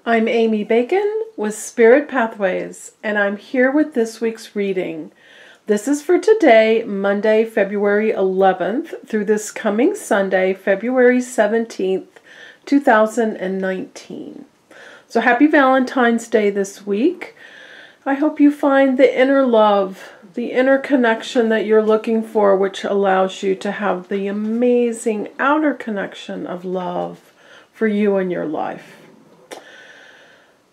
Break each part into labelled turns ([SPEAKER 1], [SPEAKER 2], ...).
[SPEAKER 1] I'm Amy Bacon with Spirit Pathways, and I'm here with this week's reading. This is for today, Monday, February 11th, through this coming Sunday, February 17th, 2019. So happy Valentine's Day this week. I hope you find the inner love, the inner connection that you're looking for, which allows you to have the amazing outer connection of love for you and your life.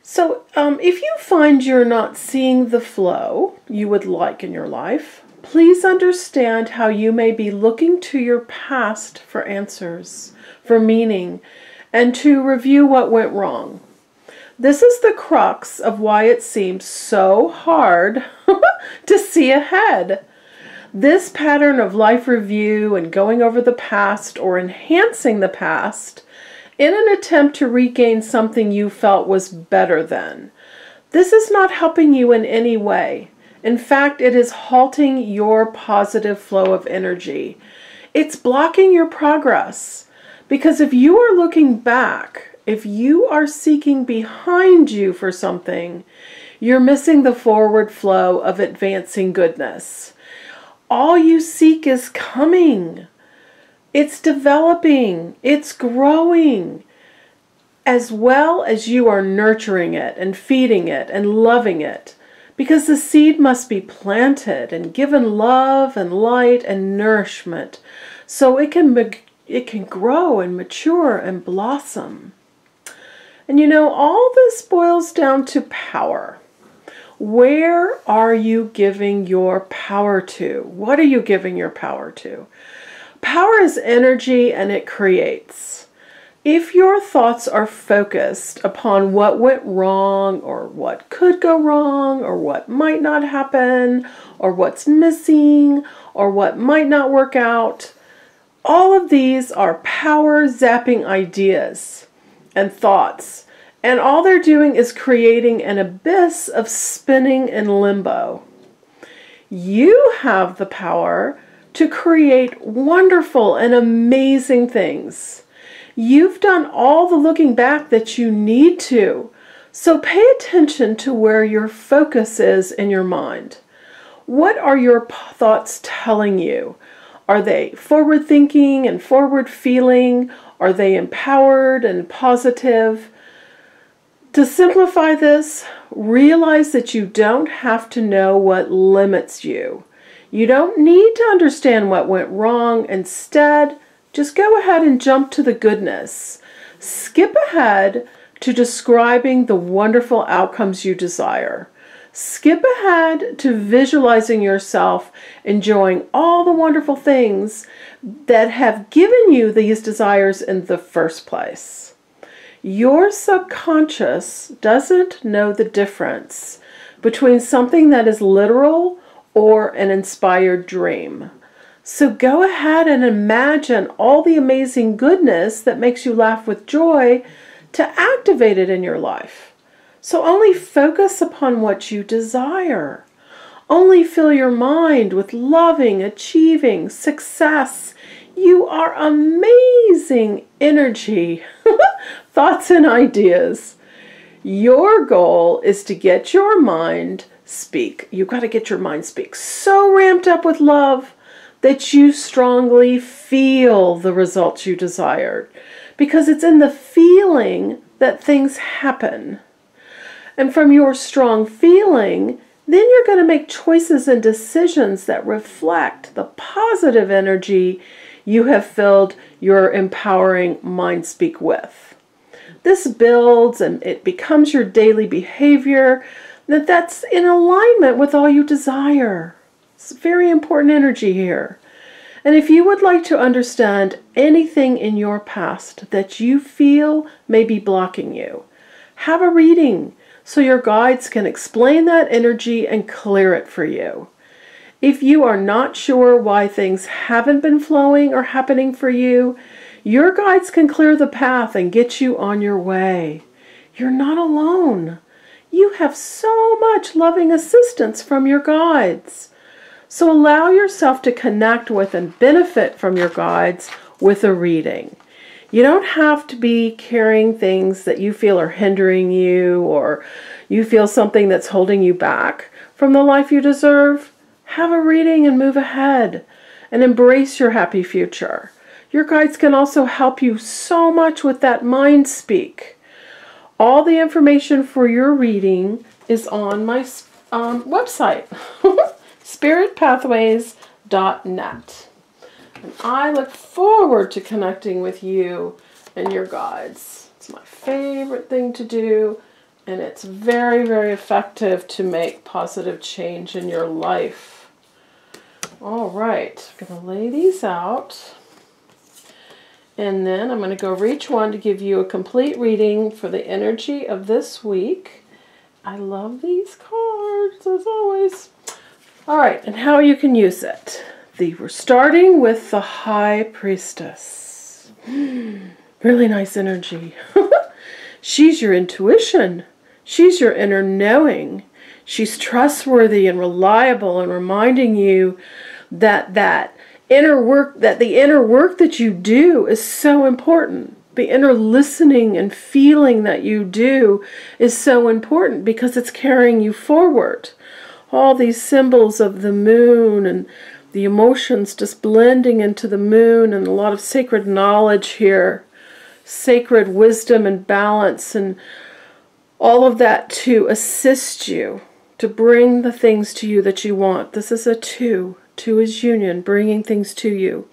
[SPEAKER 1] So if you find you're not seeing the flow you would like in your life, please understand how you may be looking to your past for answers, for meaning, and to review what went wrong. This is the crux of why it seems so hard to see ahead. This pattern of life review and going over the past or enhancing the past in an attempt to regain something you felt was better than. This is not helping you in any way. In fact, it is halting your positive flow of energy. It's blocking your progress. Because if you are looking back, if you are seeking behind you for something, you're missing the forward flow of advancing goodness. All you seek is coming. It's developing, it's growing, as well as you are nurturing it and feeding it and loving it, because the seed must be planted and given love and light and nourishment so it can grow and mature and blossom. And you know, all this boils down to power. Where are you giving your power to? What are you giving your power to? Power is energy and it creates. If your thoughts are focused upon what went wrong or what could go wrong or what might not happen or what's missing or what might not work out, all of these are power zapping ideas and thoughts. And all they're doing is creating an abyss of spinning in limbo. You have the power to create wonderful and amazing things. You've done all the looking back that you need to, so pay attention to where your focus is in your mind. What are your thoughts telling you? Are they forward thinking and forward feeling? Are they empowered and positive? To simplify this, realize that you don't have to know what limits you. You don't need to understand what went wrong. Instead, just go ahead and jump to the goodness. Skip ahead to describing the wonderful outcomes you desire. Skip ahead to visualizing yourself enjoying all the wonderful things that have given you these desires in the first place. Your subconscious doesn't know the difference between something that is literal or an inspired dream. So go ahead and imagine all the amazing goodness that makes you laugh with joy to activate it in your life. So only focus upon what you desire. Only fill your mind with loving, achieving, success. You are amazing energy, thoughts and ideas. Your goal is to get your mind speak. You've got to get your mind speak so ramped up with love that you strongly feel the results you desired. Because it's in the feeling that things happen. And from your strong feeling, then you're going to make choices and decisions that reflect the positive energy you have filled your empowering mind speak with. This builds and it becomes your daily behavior that's in alignment with all you desire. It's very important energy here. And if you would like to understand anything in your past that you feel may be blocking you, have a reading so your guides can explain that energy and clear it for you. If you are not sure why things haven't been flowing or happening for you, your guides can clear the path and get you on your way. You're not alone. You have so much loving assistance from your guides. So allow yourself to connect with and benefit from your guides with a reading. You don't have to be carrying things that you feel are hindering you, or you feel something that's holding you back from the life you deserve. Have a reading and move ahead and embrace your happy future. Your guides can also help you so much with that mind speak. All the information for your reading is on my website, spiritpathways.net. And I look forward to connecting with you and your guides. It's my favorite thing to do, and it's very, very effective to make positive change in your life. All right, I'm going to lay these out. And then I'm going to go over each one to give you a complete reading for the energy of this week. I love these cards, as always. All right, and how you can use it. We're starting with the High Priestess. Really nice energy. She's your intuition. She's your inner knowing. She's trustworthy and reliable and reminding you that the inner work that you do is so important. The inner listening and feeling that you do is so important because it's carrying you forward. All these symbols of the moon and the emotions just blending into the moon, and a lot of sacred knowledge here, sacred wisdom and balance, and all of that to assist you, to bring the things to you that you want. This is a 2. 2 is union, bringing things to you.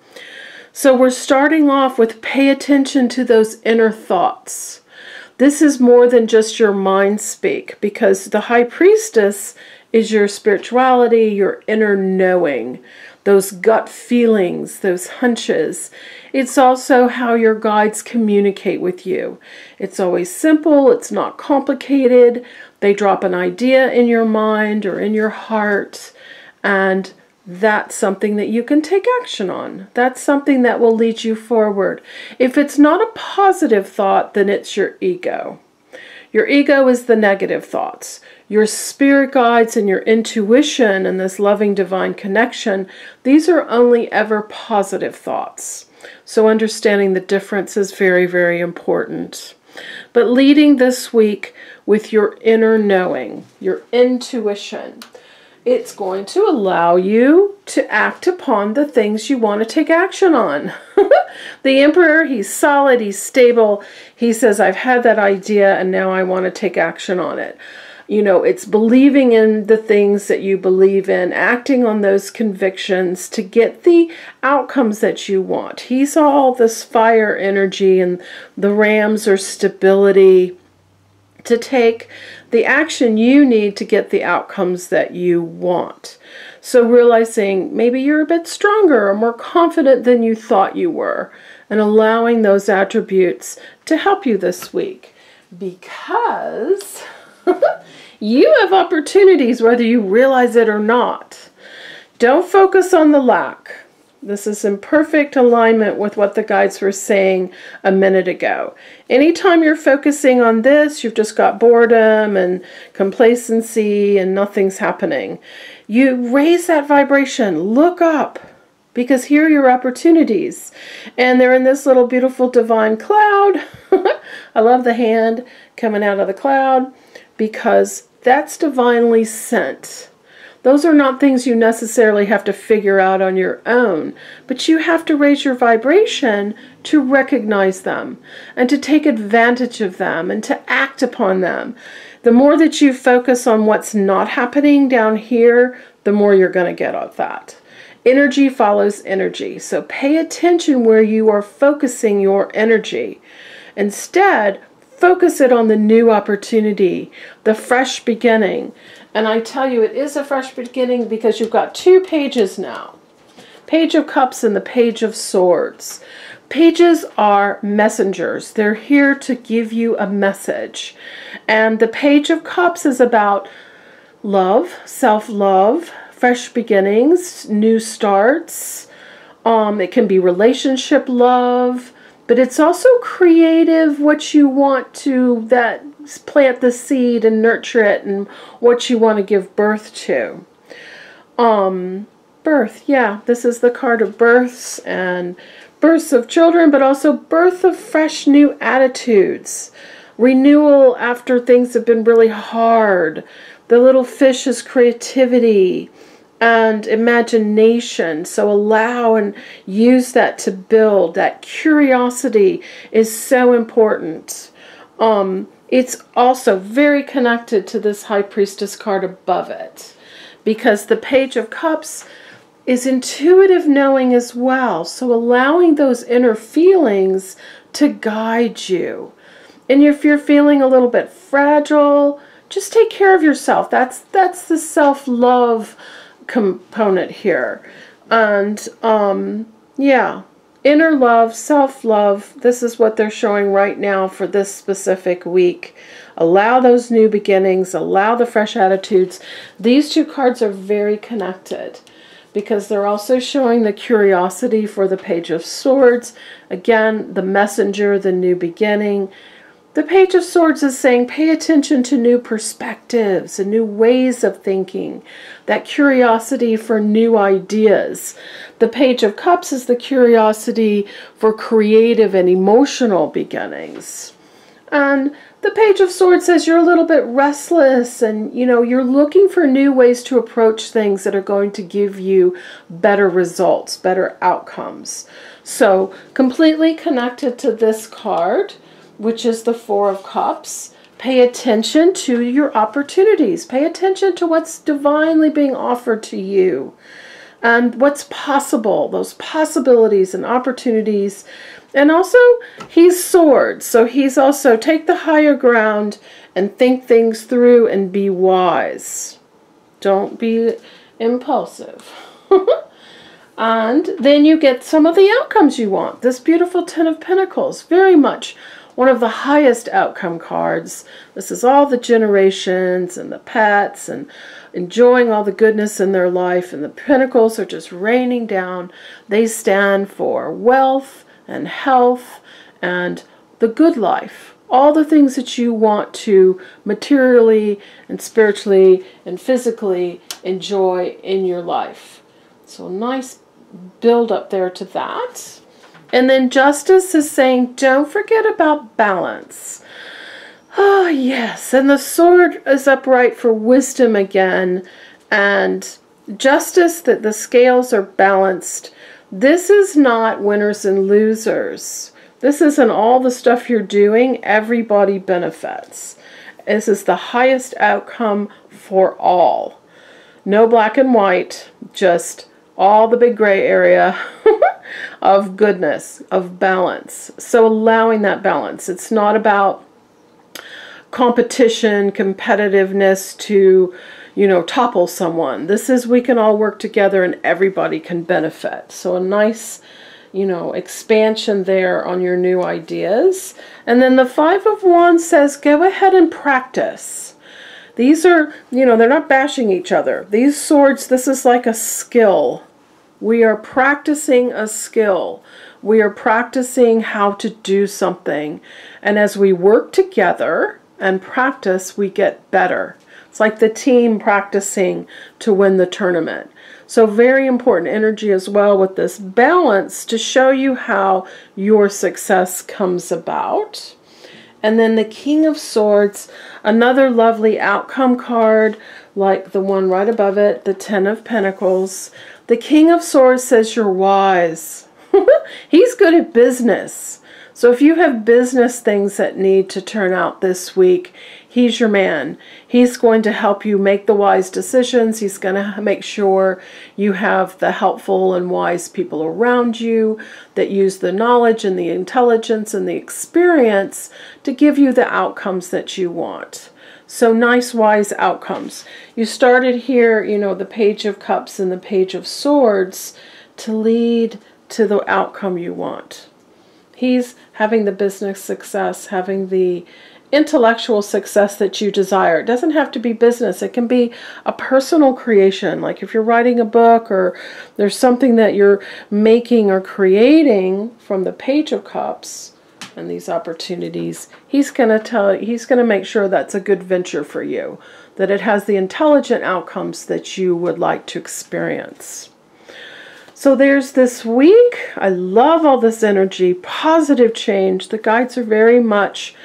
[SPEAKER 1] So we're starting off with pay attention to those inner thoughts. This is more than just your mind speak, because the High Priestess is your spirituality, your inner knowing, those gut feelings, those hunches. It's also how your guides communicate with you. It's always simple, it's not complicated. They drop an idea in your mind or in your heart, and that's something that you can take action on. That's something that will lead you forward. If it's not a positive thought, then it's your ego. Your ego is the negative thoughts. Your spirit guides and your intuition and this loving divine connection, these are only ever positive thoughts. So understanding the difference is very, very important. But leading this week with your inner knowing, your intuition, it's going to allow you to act upon the things you want to take action on. The Emperor, he's solid, he's stable. He says, I've had that idea and now I want to take action on it. You know, it's believing in the things that you believe in, acting on those convictions to get the outcomes that you want. He's all this fire energy, and the rams are stability, to take the action you need to get the outcomes that you want. So realizing maybe you're a bit stronger or more confident than you thought you were, and allowing those attributes to help you this week, because you have opportunities whether you realize it or not. Don't focus on the lack. This is in perfect alignment with what the guides were saying a minute ago. Anytime you're focusing on this, you've just got boredom and complacency and nothing's happening. You raise that vibration. Look up, because here are your opportunities. And they're in this little beautiful divine cloud. I love the hand coming out of the cloud, because that's divinely sent. Those are not things you necessarily have to figure out on your own, but you have to raise your vibration to recognize them and to take advantage of them and to act upon them. The more that you focus on what's not happening down here, the more you're going to get of that. Energy follows energy, so pay attention where you are focusing your energy. Instead, focus it on the new opportunity, the fresh beginning. And I tell you, it is a fresh beginning because you've got 2 pages now. Page of Cups and the Page of Swords. Pages are messengers. They're here to give you a message. And the Page of Cups is about love, self-love, fresh beginnings, new starts. It can be relationship love, but it's also creative, what you want to, that plant the seed and nurture it, and what you want to give birth to. Birth, yeah, this is the card of births and births of children, but also birth of fresh new attitudes. Renewal after things have been really hard. The little fish is creativity and imagination. So allow and use that to build. That curiosity is so important. It's also very connected to this High Priestess card above it, because the Page of Cups is intuitive knowing as well. So allowing those inner feelings to guide you. And if you're feeling a little bit fragile, just take care of yourself. That's the self-love component here. And yeah, inner love, self-love, this is what they're showing right now for this specific week. Allow those new beginnings, allow the fresh attitudes. These two cards are very connected because they're also showing the curiosity for the Page of Swords. Again, the messenger, the new beginning. The Page of Swords is saying pay attention to new perspectives and new ways of thinking. That curiosity for new ideas. The Page of Cups is the curiosity for creative and emotional beginnings. And the Page of Swords says you're a little bit restless and, you know, you're looking for new ways to approach things that are going to give you better results, better outcomes. So completely connected to this card, which is the Four of Cups. Pay attention to your opportunities. Pay attention to what's divinely being offered to you and what's possible, those possibilities and opportunities. And also, he's swords, so he's also take the higher ground and think things through and be wise. Don't be impulsive. And then you get some of the outcomes you want. This beautiful Ten of Pentacles, very much one of the highest outcome cards. This is all the generations and the pets and enjoying all the goodness in their life. And the pentacles are just raining down. They stand for wealth and health and the good life. All the things that you want to materially and spiritually and physically enjoy in your life. So nice build up there to that. And then Justice is saying, don't forget about balance. Oh, yes. And the sword is upright for wisdom again. And justice, that the scales are balanced. This is not winners and losers. This isn't all the stuff you're doing. Everybody benefits. This is the highest outcome for all. No black and white, just all the big gray area of goodness, of balance. So allowing that balance. It's not about competition, competitiveness to, you know, topple someone. This is we can all work together and everybody can benefit. So a nice, you know, expansion there on your new ideas. And then the Five of Wands says, go ahead and practice. These are, you know, they're not bashing each other. These swords, this is like a skill. We are practicing a skill. We are practicing how to do something. And as we work together and practice, we get better. It's like the team practicing to win the tournament. So very important energy as well with this balance to show you how your success comes about. And then the King of Swords, another lovely outcome card like the one right above it, the Ten of Pentacles. The King of Swords says you're wise. He's good at business. So if you have business things that need to turn out this week, he's your man. He's going to help you make the wise decisions. He's going to make sure you have the helpful and wise people around you that use the knowledge and the intelligence and the experience to give you the outcomes that you want. So nice, wise outcomes. You started here, you know, the Page of Cups and the Page of Swords to lead to the outcome you want. He's having the business success, having the intellectual success that you desire. It doesn't have to be business. It can be a personal creation. Like if you're writing a book or there's something that you're making or creating from the Page of Cups and these opportunities, he's going to make sure that's a good venture for you, that it has the intelligent outcomes that you would like to experience. So there's this week. I love all this energy, positive change. The guides are very much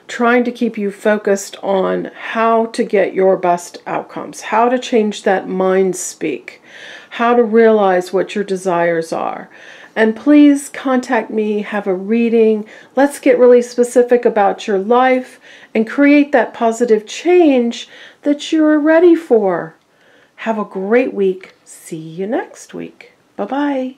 [SPEAKER 1] trying to keep you focused on how to get your best outcomes, how to change that mind speak, how to realize what your desires are. And please contact me, have a reading. Let's get really specific about your life and create that positive change that you're ready for. Have a great week. See you next week. Bye-bye.